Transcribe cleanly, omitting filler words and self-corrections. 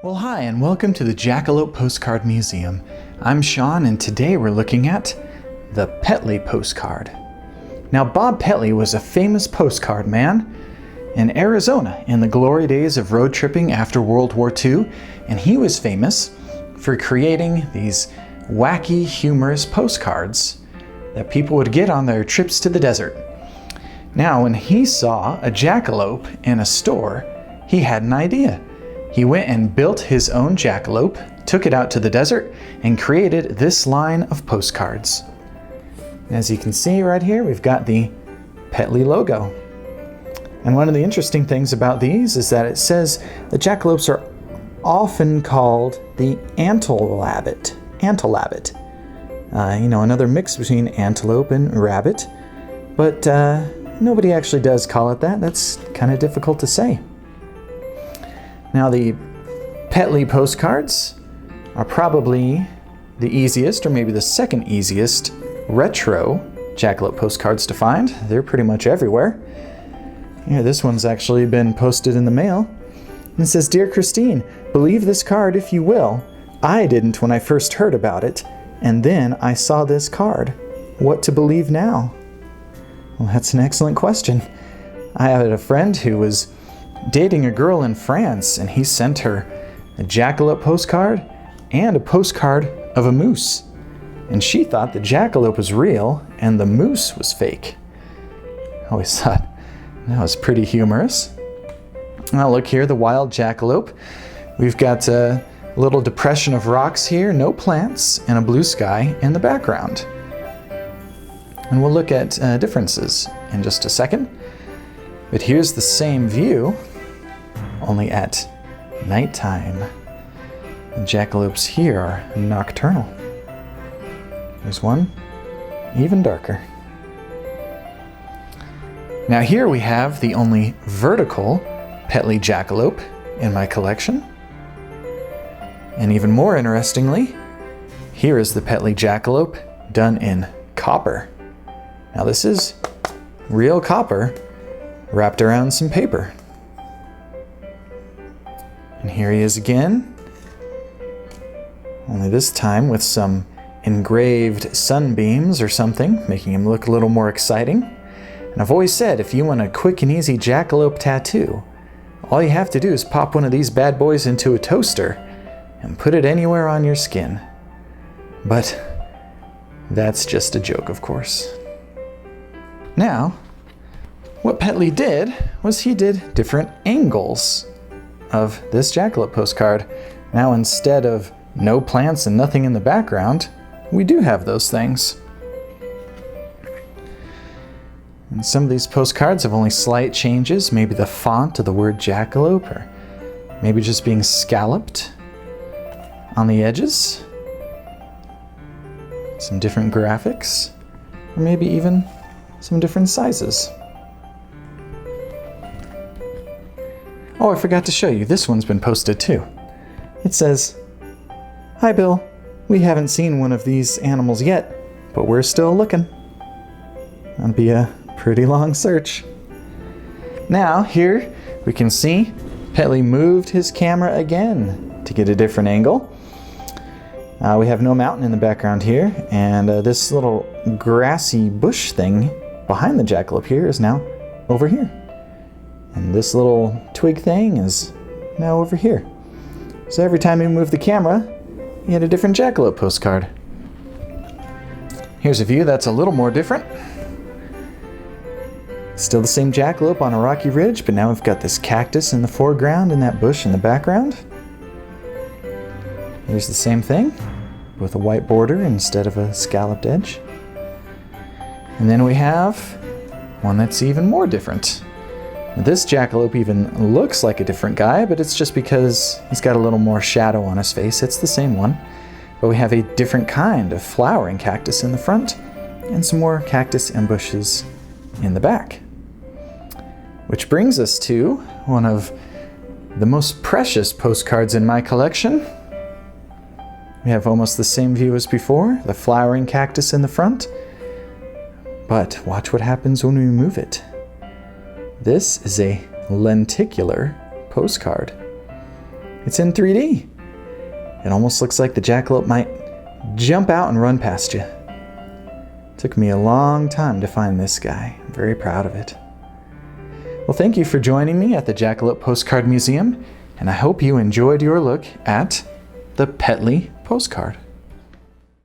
Well, hi, and welcome to the Jackalope Postcard Museum. I'm Sean, and today we're looking at the Petley Postcard. Now, Bob Petley was a famous postcard man in Arizona in the glory days of road tripping after World War II, and he was famous for creating these wacky, humorous postcards that people would get on their trips to the desert. Now, when he saw a jackalope in a store, he had an idea. He went and built his own jackalope, took it out to the desert, and created this line of postcards. As you can see right here, we've got the Petley logo. And one of the interesting things about these is that it says the jackalopes are often called the antolabbit. Another mix between antelope and rabbit. But nobody actually does call it that. That's kind of difficult to say. Now, the Petley postcards are probably the easiest, or maybe the second easiest, retro jackalope postcards to find. They're pretty much everywhere. Here, this one's actually been posted in the mail. And it says, "Dear Christine, believe this card if you will. I didn't when I first heard about it, and then I saw this card. What to believe now?" Well, that's an excellent question. I had a friend who was dating a girl in France, and he sent her a jackalope postcard and a postcard of a moose. And she thought the jackalope was real and the moose was fake. I always thought that was pretty humorous. Now look here, the wild jackalope. We've got a little depression of rocks here, no plants, and a blue sky in the background. And we'll look at differences in just a second. But here's the same view, only at nighttime. The jackalopes here are nocturnal. There's one even darker. Now here we have the only vertical Petley jackalope in my collection. And even more interestingly, here is the Petley jackalope done in copper. Now this is real copper wrapped around some paper. And here he is again, only this time with some engraved sunbeams or something, making him look a little more exciting. And I've always said, if you want a quick and easy jackalope tattoo, all you have to do is pop one of these bad boys into a toaster and put it anywhere on your skin. But that's just a joke, of course. Now, what Petley did was he did different angles of this jackalope postcard. Now, instead of no plants and nothing in the background, we do have those things. And some of these postcards have only slight changes, maybe the font of the word jackalope, or maybe just being scalloped on the edges. Some different graphics, or maybe even some different sizes. Oh, I forgot to show you. This one's been posted too. It says, "Hi Bill, we haven't seen one of these animals yet, but we're still looking." That'll be a pretty long search. Now, here we can see Petley moved his camera again to get a different angle. We have no mountain in the background here, and this little grassy bush thing behind the jackalope here is now over here. And this little twig thing is now over here. So every time we move the camera, you had a different jackalope postcard. Here's a view that's a little more different. Still the same jackalope on a rocky ridge, but now we've got this cactus in the foreground and that bush in the background. Here's the same thing, with a white border instead of a scalloped edge. And then we have one that's even more different. This jackalope even looks like a different guy, but it's just because he's got a little more shadow on his face. It's the same one, but we have a different kind of flowering cactus in the front and some more cactus and bushes in the back. Which brings us to one of the most precious postcards in my collection. We have almost the same view as before, the flowering cactus in the front. But watch what happens when we move it. This is a lenticular postcard. It's in 3D. It almost looks like the jackalope might jump out and run past you. Took me a long time to find this guy. I'm very proud of it. Well, thank you for joining me at the Jackalope Postcard Museum, and I hope you enjoyed your look at the Petley Postcard.